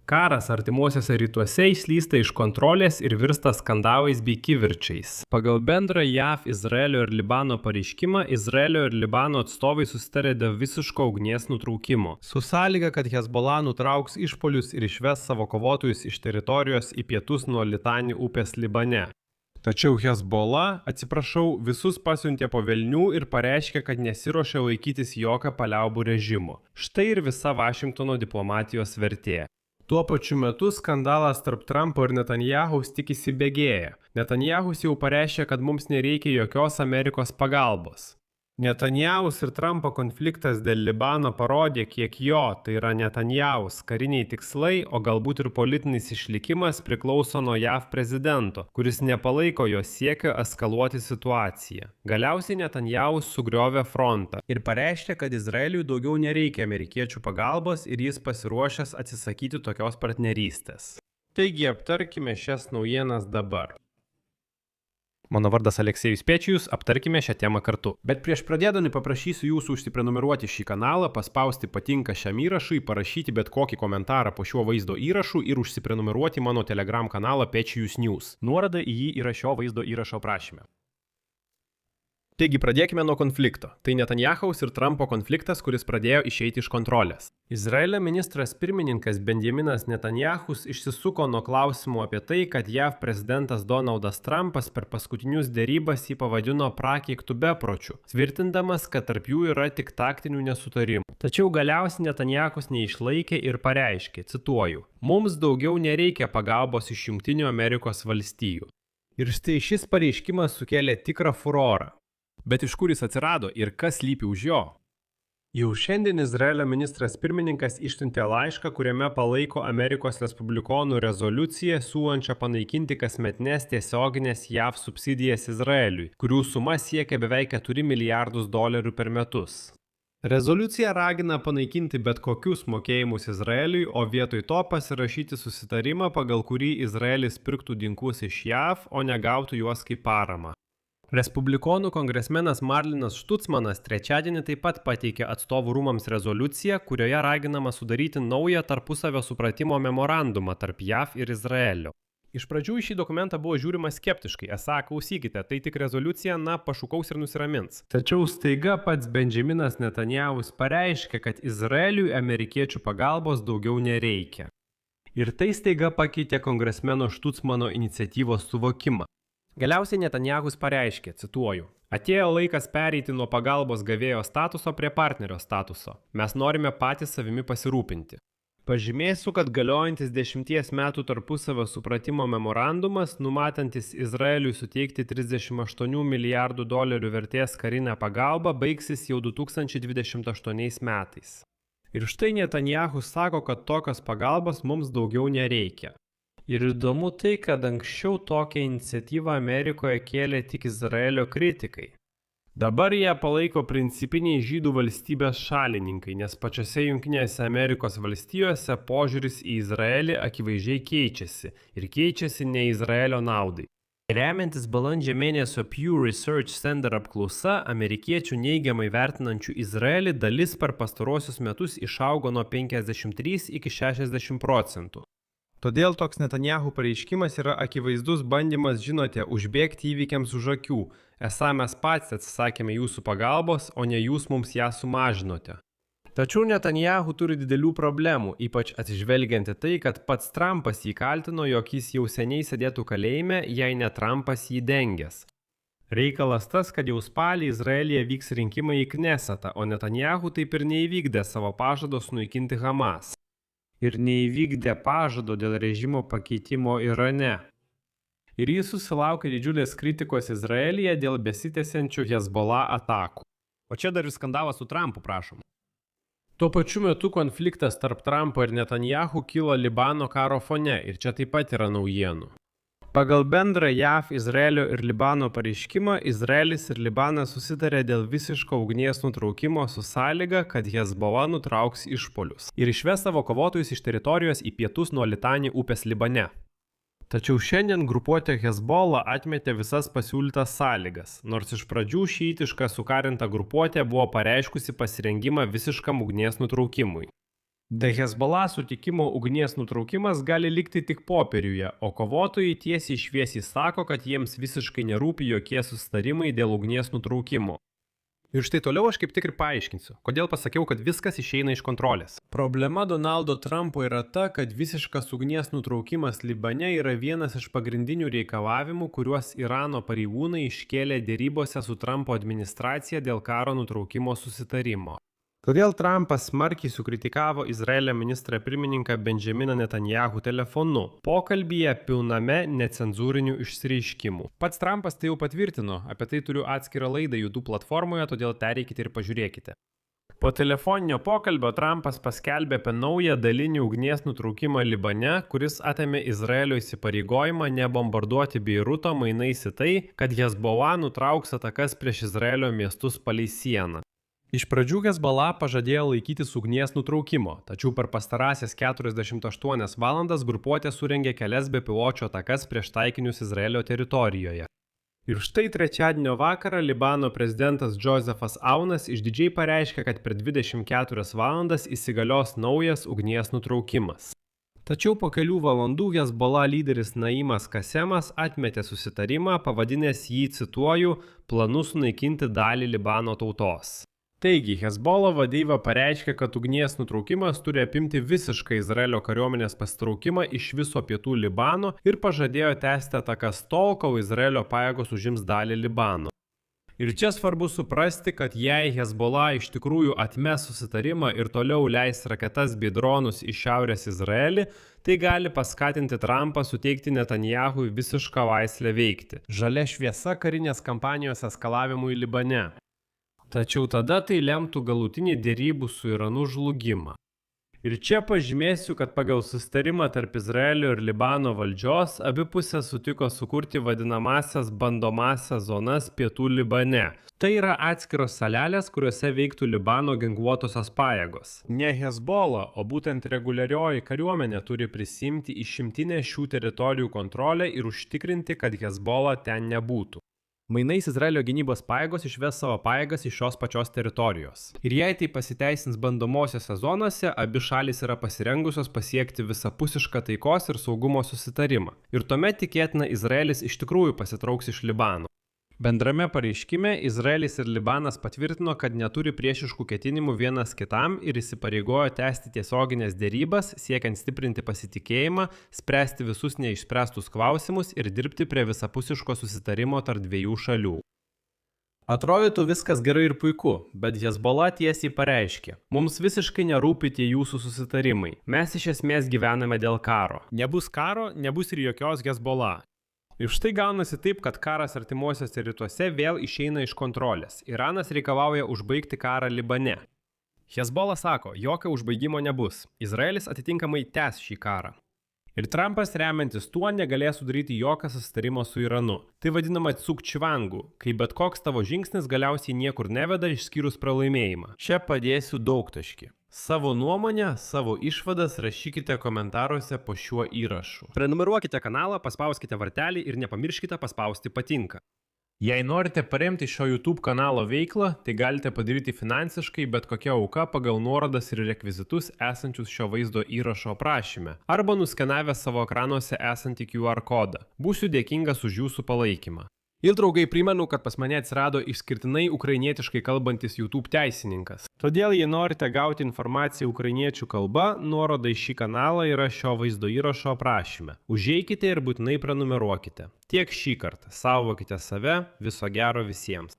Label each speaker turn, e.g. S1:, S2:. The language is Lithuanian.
S1: Karas artimuosiuose rytuose išslysta iš kontrolės ir virsta skandalais bei kivirčiais. Pagal bendrą JAV, Izraelio ir Libano pareiškimą, Izraelio ir Libano atstovai susitarė dėl visiško ugnies nutraukimo. Su sąlyga, kad Hezbollah nutrauks išpuolius ir išves savo kovotojus iš teritorijos į pietus nuo Litani upės Libane. Tačiau Hezbollah, visus pasiuntė po velnių ir pareiškė, kad nesiruošia laikytis jokio paliaubų režimo. Štai ir visa Vašingtono diplomatijos vertė. Tuo pačiu metu skandalas tarp Trumpo ir Netanjahaus tik įsibėgėja. Netanjahus jau pareiškė, kad mums nereikia jokios Amerikos pagalbos. Netanjahus ir Trumpo konfliktas dėl Libano parodė, kiek jo, tai yra Netanjahus, kariniai tikslai, o galbūt ir politinis išlikimas priklauso nuo JAV prezidento, kuris nepalaiko jo siekio eskaluoti situaciją. Galiausiai Netanjahus sugriovė frontą ir pareiškė, kad Izraeliui daugiau nereikia amerikiečių pagalbos ir jis pasiruošęs atsisakyti tokios partnerystės. Taigi aptarkime šias naujienas dabar. Mano vardas Aleksejus Pečijus, aptarkime šią temą kartu. Bet prieš pradėdami paprašysiu jūsų užsiprenumeruoti šį kanalą, paspausti patinka šiam įrašui, parašyti bet kokį komentarą po šiuo vaizdo įrašu ir užsiprenumeruoti mano Telegram kanalą Pečijus News. Nuoroda į jį yra šio vaizdo įrašo aprašyme. Taigi pradėkime nuo konflikto. Tai Netanjahaus ir Trumpo konfliktas, kuris pradėjo išeiti iš kontrolės. Izraelio ministras pirmininkas Benjaminas Netanjahus išsisuko nuo klausimų apie tai, kad JAV prezidentas Donaldas Trumpas per paskutinius derybas jį pavadino prakeiktų bepročių, tvirtindamas, kad tarp jų yra tik taktinių nesutarimų. Tačiau galiausiai Netanjahus neišlaikė ir pareiškė, cituoju, mums daugiau nereikia pagalbos iš Jungtinių Amerikos valstijų. Ir štai šis pareiškimas sukėlė tikrą furorą. Bet iš kur jis atsirado ir kas slypi už jo? Jau šiandien Izraelio ministras pirmininkas išsiuntė laišką, kuriame palaiko Amerikos respublikonų rezoliuciją siūlančią panaikinti kasmetines tiesioginės JAV subsidijas Izraeliui, kurių suma siekia beveik $4 milijardus per metus. Rezoliucija ragina panaikinti bet kokius mokėjimus Izraeliui, o vietoj to pasirašyti susitarimą, pagal kurį Izraelis pirktų ginklus iš JAV, o negautų juos kaip paramą. Respublikonų kongresmenas Marlinas Štucmanas trečiadienį taip pat pateikė atstovų rūmams rezoliuciją, kurioje raginama sudaryti naują tarpusavio supratimo memorandumą tarp JAV ir Izraelio. Iš pradžių į šį dokumentą buvo žiūrima skeptiškai, esą klausykite, tai tik rezoliucija, pašūkaus ir nusiramins. Tačiau staiga pats Benjaminas Netanyahus pareiškė, kad Izraeliui amerikiečių pagalbos daugiau nereikia. Ir tai staiga pakeitė kongresmeno Štucmano iniciatyvos suvokimą. Galiausiai Netanjahus pareiškė, cituoju, atėjo laikas pereiti nuo pagalbos gavėjo statuso prie partnerio statuso. Mes norime patys savimi pasirūpinti. Pažymėsiu, kad galiojantis 10 metų tarpusavio supratimo memorandumas, numatantis Izraeliui suteikti $38 milijardų vertės karinę pagalbą, baigsis jau 2028 metais. Ir štai Netanjahus sako, kad tokios pagalbos mums daugiau nereikia. Ir įdomu tai, kad anksčiau tokią iniciatyvą Amerikoje kėlė tik Izraelio kritikai. Dabar ją palaiko principiniai žydų valstybės šalininkai, nes pačiose Jungtinėse Amerikos valstijose požiūris į Izraelį akivaizdžiai keičiasi ir keičiasi ne Izraelio naudai. Remiantis balandžio mėnesio Pew Research Center apklausa, amerikiečių neigiamai vertinančių Izraelį dalis per pastarosius metus išaugo nuo 53 iki 60%. Todėl toks Netanjahu pareiškimas yra akivaizdus bandymas, žinote, užbėgti įvykiams už akių. Esą mes patys atsisakėme jūsų pagalbos, o ne jūs mums ją sumažinote. Tačiau Netanjahu turi didelių problemų, ypač atsižvelgiant į tai, kad pats Trumpas jį kaltino, jog jis jau seniai sėdėtų kalėjime, jei ne Trumpas jį dengęs. Reikalas tas, kad jau spalį Izraelyje vyks rinkimai į Knesetą, o Netanjahu taip ir neįvykdė savo pažado sunaikinti Hamas. Ir neįvykdė pažado dėl režimo pakeitimo Irane. Ir jis susilaukė didžiulės kritikos Izraelyje dėl besitęsiančių Hezbollah atakų. O čia dar ir skandalas su Trumpu, prašom. Tuo pačiu metu konfliktas tarp Trumpo ir Netanjahu kilo Libano karo fone ir čia taip pat yra naujienų. Pagal bendrą JAV, Izraelio ir Libano pareiškimą, Izraelis ir Libanas susitarė dėl visiško ugnies nutraukimo su sąlyga, kad Hezbollah nutrauks išpuolius ir išves savo kovotojus iš teritorijos į pietus nuo Litani upės Libane. Tačiau šiandien grupuotė Hezbollah atmetė visas pasiūlytas sąlygas, nors iš pradžių šiitiška sukarinta grupuotė buvo pareiškusi pasirengimą visiškam ugnies nutraukimui. Be Hezbollah sutikimo ugnies nutraukimas gali likti tik popieriuje, o kovotojai tiesiai šviesiai sako, kad jiems visiškai nerūpi jokie susitarimai dėl ugnies nutraukimo. Ir štai toliau aš kaip tik ir paaiškinsiu, kodėl pasakiau, kad viskas išeina iš kontrolės. Problema Donaldo Trumpo yra ta, kad visiškas ugnies nutraukimas Libane yra vienas iš pagrindinių reikalavimų, kuriuos Irano pareigūnai iškėlė dėrybose su Trumpo administracija dėl karo nutraukimo susitarimo. Todėl Trumpas smarkiai sukritikavo Izraelio ministrą pirmininką Benjaminą Netanyahu telefonu, pokalbyje pilname necenzūrinių išsireiškimų. Pats Trumpas tai jau patvirtino, apie tai turiu atskirą laidą YouTube platformoje, todėl pereikite ir pažiūrėkite. Po telefoninio pokalbio Trumpas paskelbė apie naują dalinį ugnies nutraukimą Libane, kuris atėmė Izraelio įsipareigojimą nebombarduoti Beiruto mainais į tai, kad Hezbollah nutrauks atakas prieš Izraelio miestus palei sieną. Iš pradžių Hezbollah pažadėjo laikytis ugnies nutraukimo, tačiau per pastarąsias 48 valandas grupuotė surengė kelias bepiločių atakas prieš taikinius Izraelio teritorijoje. Ir štai trečiadienio vakarą Libano prezidentas Josefas Aunas išdidžiai pareiškė, kad per 24 valandas įsigalios naujas ugnies nutraukimas. Tačiau po kelių valandų Hezbollah lyderis Naimas Kasemas atmetė susitarimą, pavadinęs jį, cituoju, planu sunaikinti dalį Libano tautos. Taigi, Hezbollah vadeiva pareiškė, kad ugnies nutraukimas turi apimti visišką Izraelio kariuomenės pasitraukimą iš viso pietų Libano ir pažadėjo tęsti atakas tol, kol Izraelio pajėgos užims dalį Libano. Ir čia svarbu suprasti, kad jei Hezbollah iš tikrųjų atmes susitarimą ir toliau leis raketas bei dronus į šiaurės Izraelį, tai gali paskatinti Trumpą suteikti Netanyahui visišką laisvę veikti. Žalia šviesa karinės kampanijos eskalavimui Libane. Tačiau tada tai lemtų galutinį dėrybų su Iranu žlugimą. Ir čia pažymėsiu, kad pagal susitarimą tarp Izraelio ir Libano valdžios abi pusės sutiko sukurti vadinamąsias bandomąsias zonas pietų Libane. Tai yra atskiros salelės, kuriuose veiktų Libano ginkluotosios pajėgos. Ne Hezbollah, o būtent reguliarioji kariuomenė turi prisimti išimtinę šių teritorijų kontrolę ir užtikrinti, kad Hezbollah ten nebūtų. Mainais Izraelio gynybos pajėgos išves savo pajėgas iš šios pačios teritorijos. Ir jei tai pasiteisins bandomosiose zonose, abi šalys yra pasirengusios pasiekti visapusišką taikos ir saugumo susitarimą. Ir tuomet tikėtina Izraelis iš tikrųjų pasitrauks iš Libano. Bendrame pareiškime Izraelis ir Libanas patvirtino, kad neturi priešiškų ketinimų vienas kitam ir įsipareigojo tęsti tiesioginės dėrybas, siekiant stiprinti pasitikėjimą, spręsti visus neišspręstus klausimus ir dirbti prie visapusiško susitarimo tarp dviejų šalių. Atrodytų viskas gerai ir puiku, bet Hezbollah tiesiai pareiškė: mums visiškai nerūpi tie jūsų susitarimai. Mes iš esmės gyvename dėl karo. Nebus karo, nebus ir jokios Hezbollah. Ir štai gaunasi taip, kad karas artimuosiuose rytuose vėl išeina iš kontrolės. Iranas reikalauja užbaigti karą Libane. Hezbollah sako, jokio užbaigimo nebus. Izraelis atitinkamai tęs šį karą. Ir Trumpas remiantis tuo negalės sudaryti jokio susitarimo su Iranu. Tai vadinama cukčvangu, kai bet koks tavo žingsnis galiausiai niekur neveda išskyrus pralaimėjimą. Čia padėsiu daugtaškį. Savo nuomonę, savo išvadas rašykite komentaruose po šiuo įrašu. Prenumeruokite kanalą, paspauskite vartelį ir nepamirškite paspausti patinka. Jei norite paremti šio YouTube kanalo veiklą, tai galite padaryti finansiškai bet kokia auka pagal nuorodas ir rekvizitus esančius šio vaizdo įrašo aprašyme, arba nuskenavę savo ekranuose esantį QR kodą. Būsiu dėkingas už jūsų palaikymą. Ir draugai, primenu, kad pas mane atsirado išskirtinai ukrainietiškai kalbantis YouTube teisininkas. Todėl, jei norite gauti informaciją ukrainiečių kalba, nuoroda į šį kanalą yra šio vaizdo įrašo aprašyme. Užeikite ir būtinai prenumeruokite. Tiek šį kartą. Saugokite save, viso gero visiems.